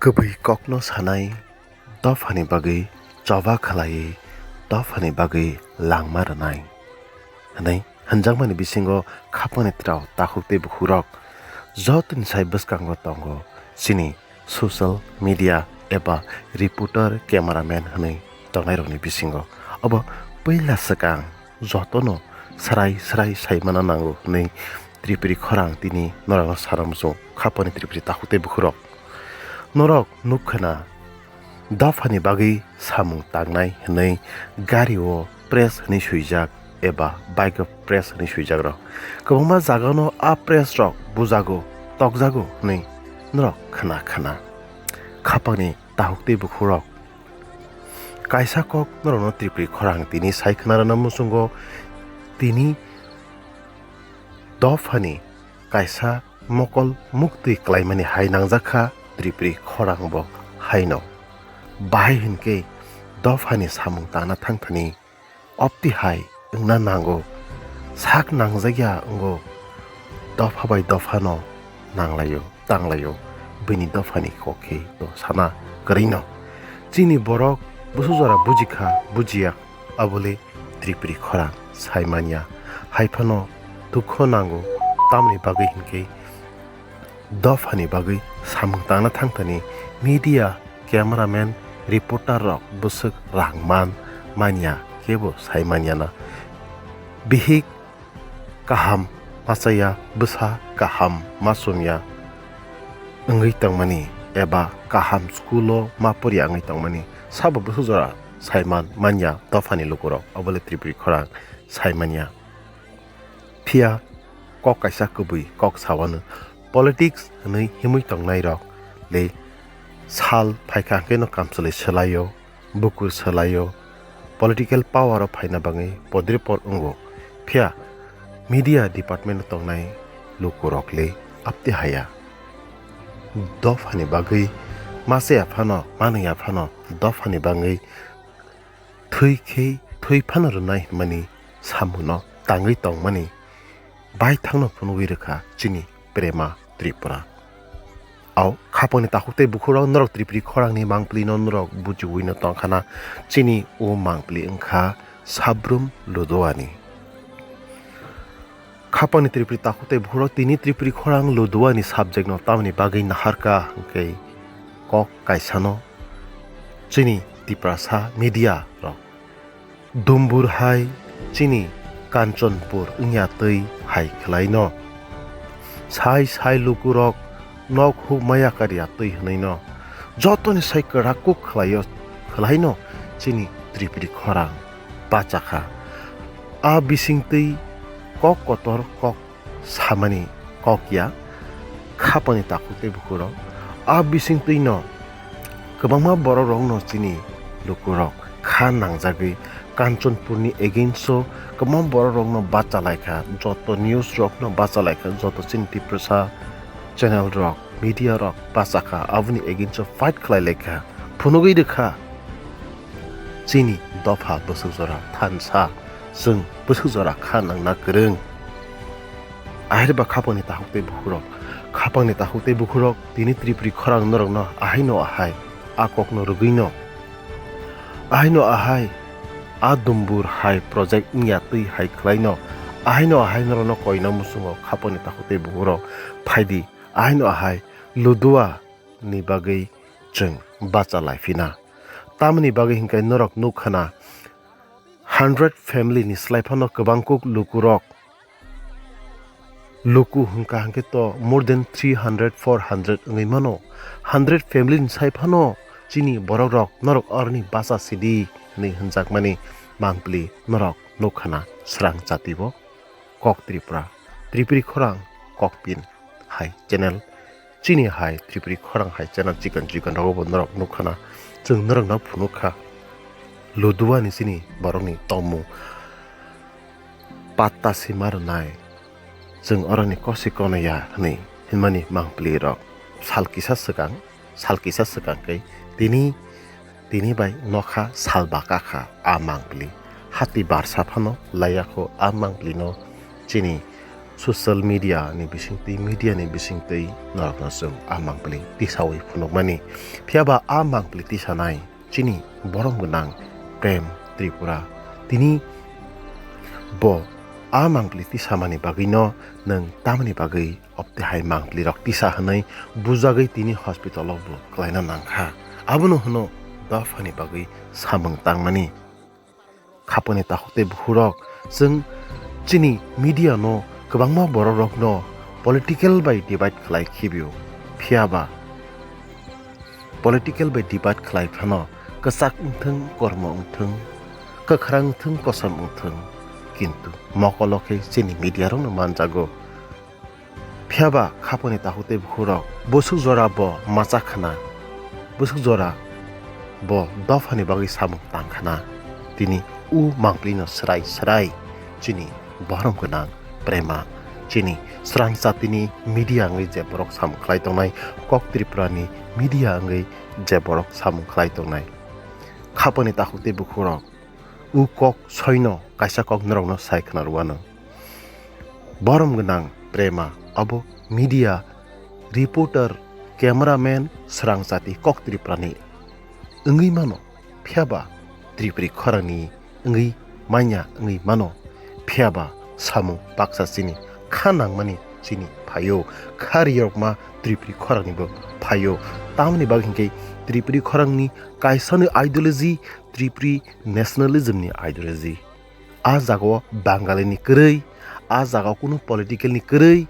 Kubai kokno sanai dofani bagai coba khalai dofani bagai langma ranai hanai hanjangmani bisingo khapani trao takhukte bukhurok jotun sai baskango tongo sini social media eba reporter cameraman hanai tongnai rokni bisingo abo पहिला sakang jotono sarai saimana nango hanai tripuri khorang tini norang saramso khapani tripuri takhukte bukhurok norok nukhana dafani bagui samung tangnai hanai gari o press hanai suijak eba bike press hanai suijak rok kwbangma jagano a press rok bujago tokjago hanai norok khana khapani tahukte bukhurok kaisa kok norokno tripuri khorang tini saikhnarana musungo tini dofani kaisa mokol mukti klaimani hainangjakha tripuri khorang bo haino bahai hinke dofani samung tana thangthani opti hai ungna nango sak nangjagya ungo dofa bai dofano nanglayo tanglayo bini dofani kokhe to sana karino chini borok busujara bujikha bujiya abole tripuri khorang saimania haifano dukho nango tamni bagai hinke dofani bagai samung tana thangthani media cameraman reporter rok busuk rangman mania kebo saimania na bihik kaham masaya busa kaham masumya wngui tongmani eba kaham skulo mapuri angai tongmani sabo busujara saiman mania dofani lukurok obole tripuri khorang saimania phia kok kaisa kubui kok sawanu politics hanai himui tongnai rok le sal phaika keno kamsale selayo bukur selayo political power of phaina bangai podripor ungo phia media department tongnai lukurok le apti haya dofani bagai mase phano mani phano dofani bangai thoi phano runai mani samuno tangai tongmani bai thangno phunugui rekha chini prema tripura au khaponi takhukte bukhurok norok tripuri khorang ni mangpli no norok bujuwi no tongkhana chini o mangpli wngkha sabrum ludoani khaponi tripuri takhukte bukhurok tini tripuri khorang ludoani subject no tamni bagai naharka hingke kok kaisano chini tiprasa media rok dumbur hai chini kanchanpur ungya tei hai khlaino sai lukurok nok huk maya karia tei hnaino jotoni sai karakuk khlaino chini tripuri khorang pachakha a bising tei kok kotor kok samani kokya khapani takhukte bukhurok a bising tei no kwbangma borok rok no chini lukurok kha nangjagui kanchanpurni against kwbang borok rok no bachalaikha joto news rok no bachalaikha joto chini tiprasa channel rok media rok bachakha aboni against fight khlailekha phunugui rekha chini dofa busujora thansa jeng busujora kha nangna kwrung ahirba khapani tahukte bukhurok tini tripuri khorang norok no ahaino ahai akok no ruguino ahaino ahai adumbur hai project nya tei hai khlaino ahaino ahai no koina musungo khapani takhukte bukhurok phaidi ahaino ahai ludua ni bagai jeng bacha laifina tamni bagai hingkai norok nukhana 100 family ni slaifano kwbangkuk luku hingka hingke to more than 300 400 ngai mano 100 family ni saifano chini borok rok norok orni basa sidi ni hinjakmani mangpli norok nukhana srang jatibo kok tripuri khorang kokpin hai channel chini hai tripuri khorang hai channel chikan rogo norok nukhana jeng norok na phunukha ludua ni chini borok ni tomu patta simar nai jeng orani kosikona ya ni hinmani mangpli rok salkisa sekang kai tini bai nokha salbaka kha a mangpli hati barsa phano layakho a mangpli no chini social media ni bisingtui media ni bisingtui norokno sung amangpli tisawi phunukmani phiaba amangpli tisanai chini borong gonang Prem Tripura tini bo amangpli tisamani bagino nang tamani bagui optihai mangpli rok tisa hanai bujagui tini hospital bu klaina nangkha abono hono dafani bagui samung tangmani khaponi tahukte buhurok जों chini media no kwbangma borok rok no political by divide khlai khibio phiaba political by divide khlai phano kasak ungthung kormo ungthung kakhrang ungthung kosam ungthung kintu mokoloke chini media rok no manjago phiaba khaponi tahute buhurok bosuk jora bo machakhana bosuk jora bo dafani bagi samung tangkhana tini u mangplino serai chini borong gonang prema chini srang satini media ngai je borok sam khlai tongnai kok Tripurani media ngai je borok sam khlai tongnai khaponi tahukte bukhurok u kok soino kaisa kok norokno saikhna ruwano borong gonang prema abo media reporter cameraman srang sati kok Tripurani wngui mano phiaba Tripuri khorangni wngui manya wngui mano phiaba samung baksa chini khanang mani chini phayo khariyokma Tripuri khorangni bo phayo tamni baghinke Tripuri khorangni kaisani ideology Tripuri nationalism ni ideology a jago Bengali ni kwrui a jago kuno political ni kwrui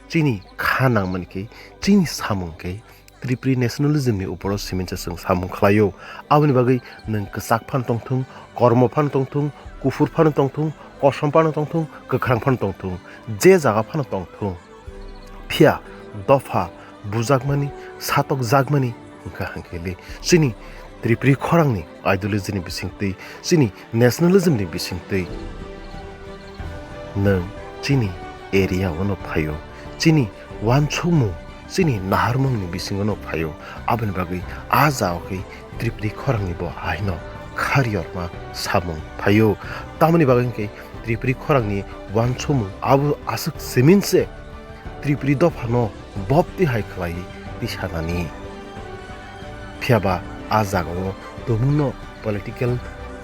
chini khanang manike chini samung ke Tripuri nationalism ni uporo simincha sung samung khlayo aboni bagui nang ksak phan tongthung kormo phan tongthung kufur phan tongthung kosom phan tongthung kakrang phan tongthung je jaga phan tongthung phia dofa bujakmani satok jagmani hingka hangkele chini Tripuri khorangni ideology ni bisingtui chini nationalism ni bisingtui nang chini area wono phayo chini wanchungmu chini naharmung ni bisingono phayo aboni bagui a jaoke Tripuri khorangni bo haino khariyorma samung phayo tamani bagui Tripuri khorangni wanchomu abu asuk seminse Tripuri dofano bopti hai khlai tisanani phiaba a jago tumuno political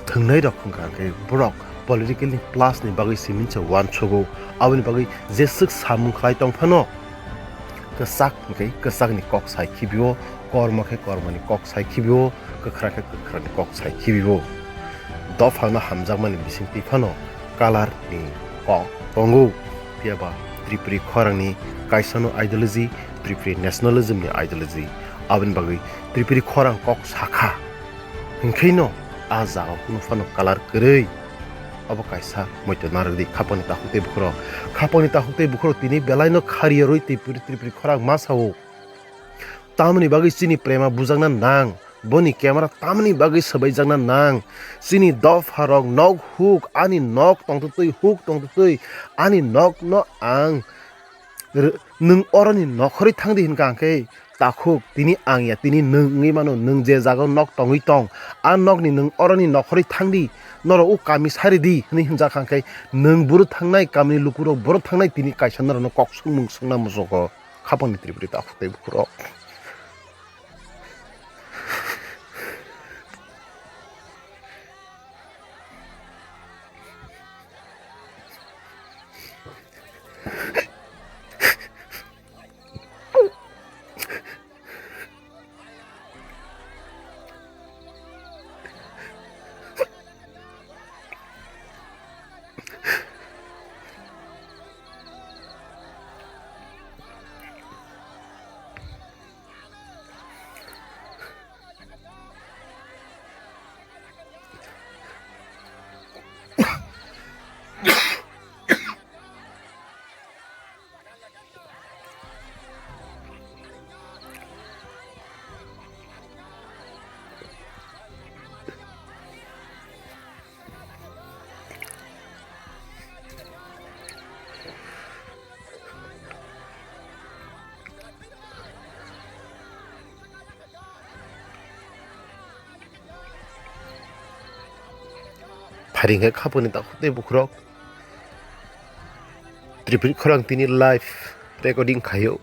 thungnai rokhungka ke borok political ni plus ni bagui seminse wanchogo aboni bagui jesuk samung khlai tongphano kasak ni kok sai khibio kormake kormani kok sai khibio kakhrake kakhrani kok sai khibio dofano hamjakmani bisingti phano color ni kok tongo phiaba Tripuri khorangni kaisano ideology Tripuri nationalism ni ideology aboni bagui Tripuri khorang kok sakha hingkheino a jago kuno phano color kwrui abo kaisa moito narodi khaponi tahukte bukhro tini belaino khariyoroi Tripuri khorang masao tamni bagui chini prema bujakna nang boni camera tamni bagui sabaijakna nang chini dof harok nok huk ani nok tongtutui huk tongtutui ani nok no ang nung oroni nokhori thangdi hinka angke takhuk tini angya tini nungi mano nung je jago nok tongui tong a nok ni nung oroni nokhori thangdi noro u kami saridi hini hinja khangkai nung buru thangnai kami lukuro buru thangnai tini kaisa noro kok sungmung sungna musoko khaponi Tripuri tahukte bukhro 파링에 카본에다 후대 부크럭 Tripura khorang tini live recording khayo.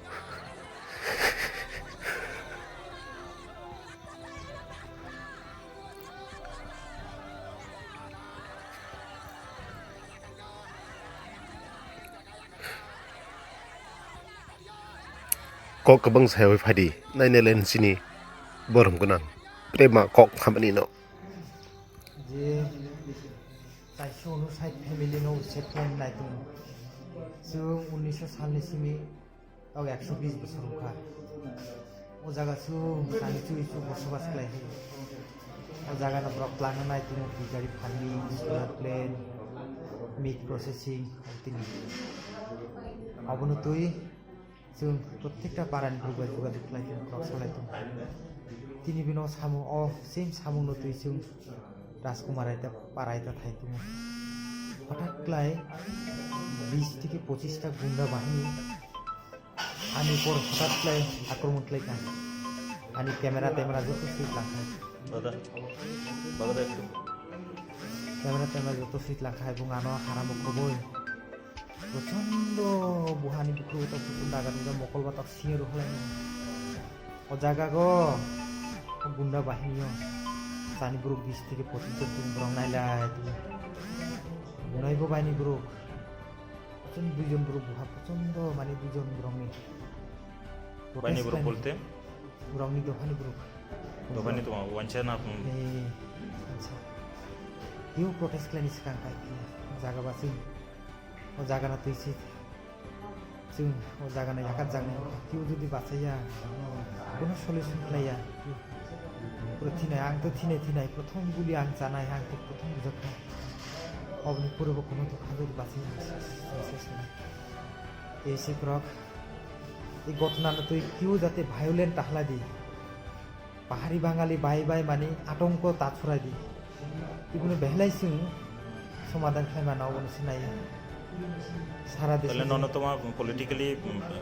Kok kabang sayo phadi nainelen sini borom gunang prema kok khamani no যে 459 family no সেটমেন্ট নাইতুম जों 1900 सालनि सिमि 120 बोसोर खा ओ जागा सानि चुइसु बसबास खालाय ओ जागा ना ब्रक लाना नाइतुम गारि फार्मिं सोलार प्लेन मिट प्रसेसिं तिनि अबनो तुइ जों प्रत्येकटा पारानि ग्रुपा जुगाजुग खालायदों क्रस खालायदों तिनि बिनाव सामु अ सेम सामु नो तुइ जों राजकुमार आयता पारायता थाइतुम हठाৎ क्लाय 20 থেকে 25টা গুন্ডা বাহিনী আমি পর হঠাৎ ক্লায় আক্রমণ ক্লাইকা আমি ক্যামেরা যত সিট লাগাই ক্যামেরা যত সিট লাগাই এবং আনো হারাম খবর প্রচন্ড বুহানি বুকু তো পুতুন দাগানিগা মকল বাতাক সিঙে রহলাই ও জায়গা গো গুন্ডা বাহিনী সানি গ্রুপ 20 থেকে 25 জন তুমি রং নাইলাই তুমি গুনাইবো বাহিনী গ্রুপ দুইজন গ্রুপ বুহা প্রচন্ড মানে দুইজন রংনি বাহিনী গ্রুপ বলতে রংনি দোকানি গ্রুপ দোকানি তো ওয়ানচা না আচ্ছা ইউ প্রটেস্ট ক্লানি সিকাং কাই জায়গা বাসি ও জায়গা না তুইছি जों ও জায়গা না একাত জায়গা কিউ যদি বাঁচাইয়া কোনো সলিউশন খাইয়া পুরো থিনাই আং তো থিনাই প্রথম গুলি আং জানাই আং তো প্রথম বুঝা অবনি পূর্ব কোনো তো খাবার বাঁচিয়ে এসে ক্রক এই ঘটনা তুই কিউ যাতে ভায়োলেন্ট তাহলা দি পাহাড়ি বাঙালি বাই মানে আতঙ্ক তা ছড়াই দি এগুলো বেহলাইছিং সমাধান খাইবা নাও সিনাই সারা দেশে তাহলে নন তোমার পলিটিক্যালি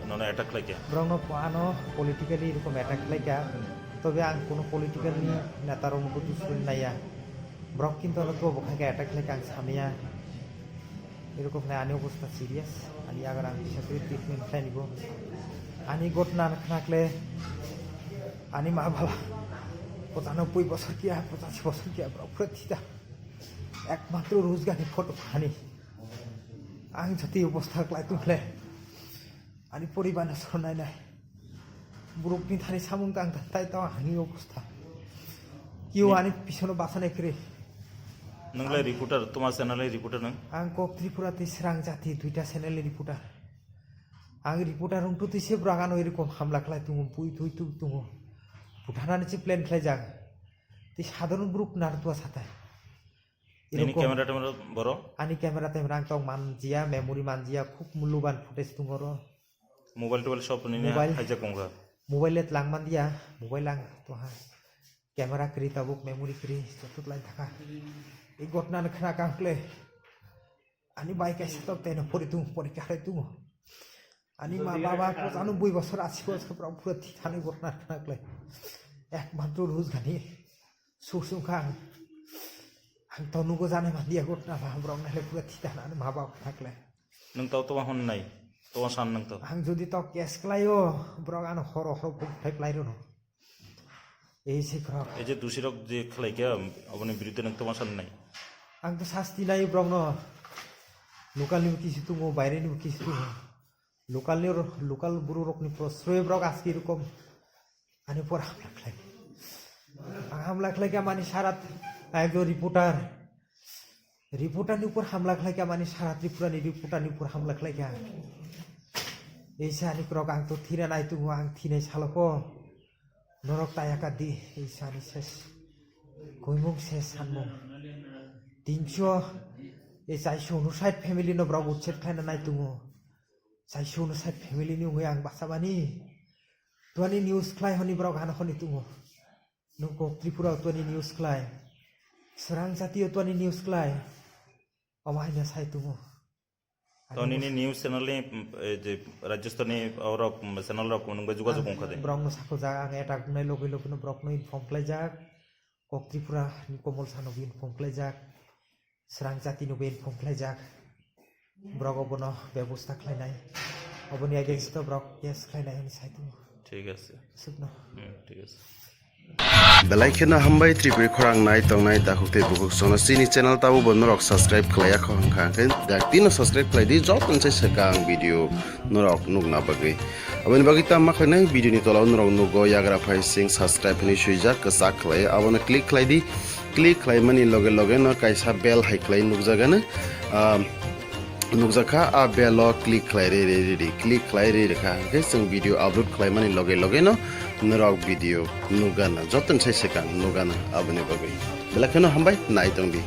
নন অ্যাটাক লাইকা ব্রংনো পানো পলিটিক্যালি এরকম অ্যাটাক লাইকা তবে আং কোনো পলিটিক্যাল নেতার অনুভূতি শুন নাইয়া ব্রক কিন্তু তো বখাকে অ্যাটাক লাইকা আং সামিয়া এরকম না আনি অবস্থা সিরিয়াস আনি আগার আং হিসাবে ট্রিটমেন্ট খাই নিব আনি ঘটনা নাকলে আনি মা বাবা 95 বছর কিয়া 85 বছর কিয়া প্রতিটা একমাত্র রোজগারি ফটো আনি আং যদি অবস্থা ক্লাই তুলে আনি পরিবার শোনাই নাই ব্রুকনি থানি সামুং তাং তাই তাও আনি অবস্থা কিউ আনি পিছনে বাসানাই করে नोंलाय रिपोर्टार तुम्हार चैनल रिपोर्टार नों आं कक त्रिपुराते स्रां जाति दुइटा चैनल रिपोर्टार आं रिपोर्टार उन तुतिसे ब्रागानो एरकम हामला खालाय तुङो पुइ थुइ तु तुङो भुटानानि से प्लेन खालाय जाग ति साधारण ग्रुप नारतुआ साथा ini kamera boro ani kamera आं तो मानजिया मेमोरी मानजिया खूब मूल्यवान फुटेज तुङरो मोबाइल टोबाइल सब नि हाइजाक कंगा मोबाइलेत लांमान दिया मोबाइल आं तो हा कैमरा करी तबुक मेमोरी करी जतुत लाइन थाका এই ঘটনা খানা কাঁকলে আনি বাইক এসে তো তেন পরে তুমি পরীক্ষা হয় তুমি আনি মা বাবা 95 বছর 80 বছর পুরো থানি ঘটনা খানাকলে একমাত্র রোজগানি সুসুখা আং তনুগো জানে মাদিয়া ঘটনা ভাবরং নালে পুরো থিতানা মা বাবা থাকলে नों ताव तो हन नाय तो सान नों तो आं যদি তো কেস ক্লাইও ব্রং আন হর হর ফাই ক্লাইরো ন এই সে ক্রক এই যে দুশিরক যে খেলাইকে আপনি বিরুদ্ধে নং তোমার सान नाय आं तो शास्ति नाय ब्रंनो लोकाल नि किसु तुङो বাইরে नि किसु तुङो लोकाल बुरु रकनि प्रश्रय ब्रक आजके रकम आनि पर हामला खलाय माने सारा একজন रिपोर्टारनि ऊपर हामला खलाय माने सारा त्रिपुरानि रिपोर्टारनि ऊपर हामला खलाय এইসা আনি ক্রক আং তো থিরা নাই তুङो आं থিনাই সালকো নরক তায়াকা দি এইসা আনি শেষ কইমুং শেষ সানমুং 300 এই 459 ফ্যামিলি নো ব্রগ উচ্ছেদ খাইনা নাই তুङो 459 ফ্যামিলি नि उङै आं बासाबानि তোনি নিউজ ক্লাই হনি ব্রগ হান হনি তুङो नुको त्रिपुरा তোনি নিউজ ক্লাই স্রাং জাতীয় তোনি নিউজ ক্লাই অমাইনা সাই তুङो तो नि न्यूज चैनल जे राजस्थानी और चैनल रक नों जुगाजुग कंखादे ब्रग नो साखो जा आं एटा गुनाय लगे लगे नो ब्रग नो इनफर्म क्लाई जाक कक त्रिपुरा नि कमल सानो इनफर्म क्लाई जाक स्रां जाति नो इनफर्म क्लाई जाक ব্রক অবনো ব্যবস্থা খাইনাই অবনি এগেইনস্ট ব্রক কেস খাইনাই হনি সাইতু ঠিক আছে সুপনো ঠিক আছে belai khena hambai tripuri khorang nai tongnai ta hukte bukuk sona sini channel tabu bonnorok subscribe khlaya khong khang dak tino subscribe khlai di jot tonse sekang video norok nukna bagi aboni bagi ta ma khlai video ni tolaw norok nugo yagra phai sing subscribe ni suijak kasak khlai abona click khlai di click khlai mani loge loge no kaisa bell hai khlai nukjagana nukjakha a bell click khlai re click khlai re kha ke sing video upload khlai mani loge loge no norok video nugana joton sai sekang nugana aboni bagi belai khena hambai nai tongdi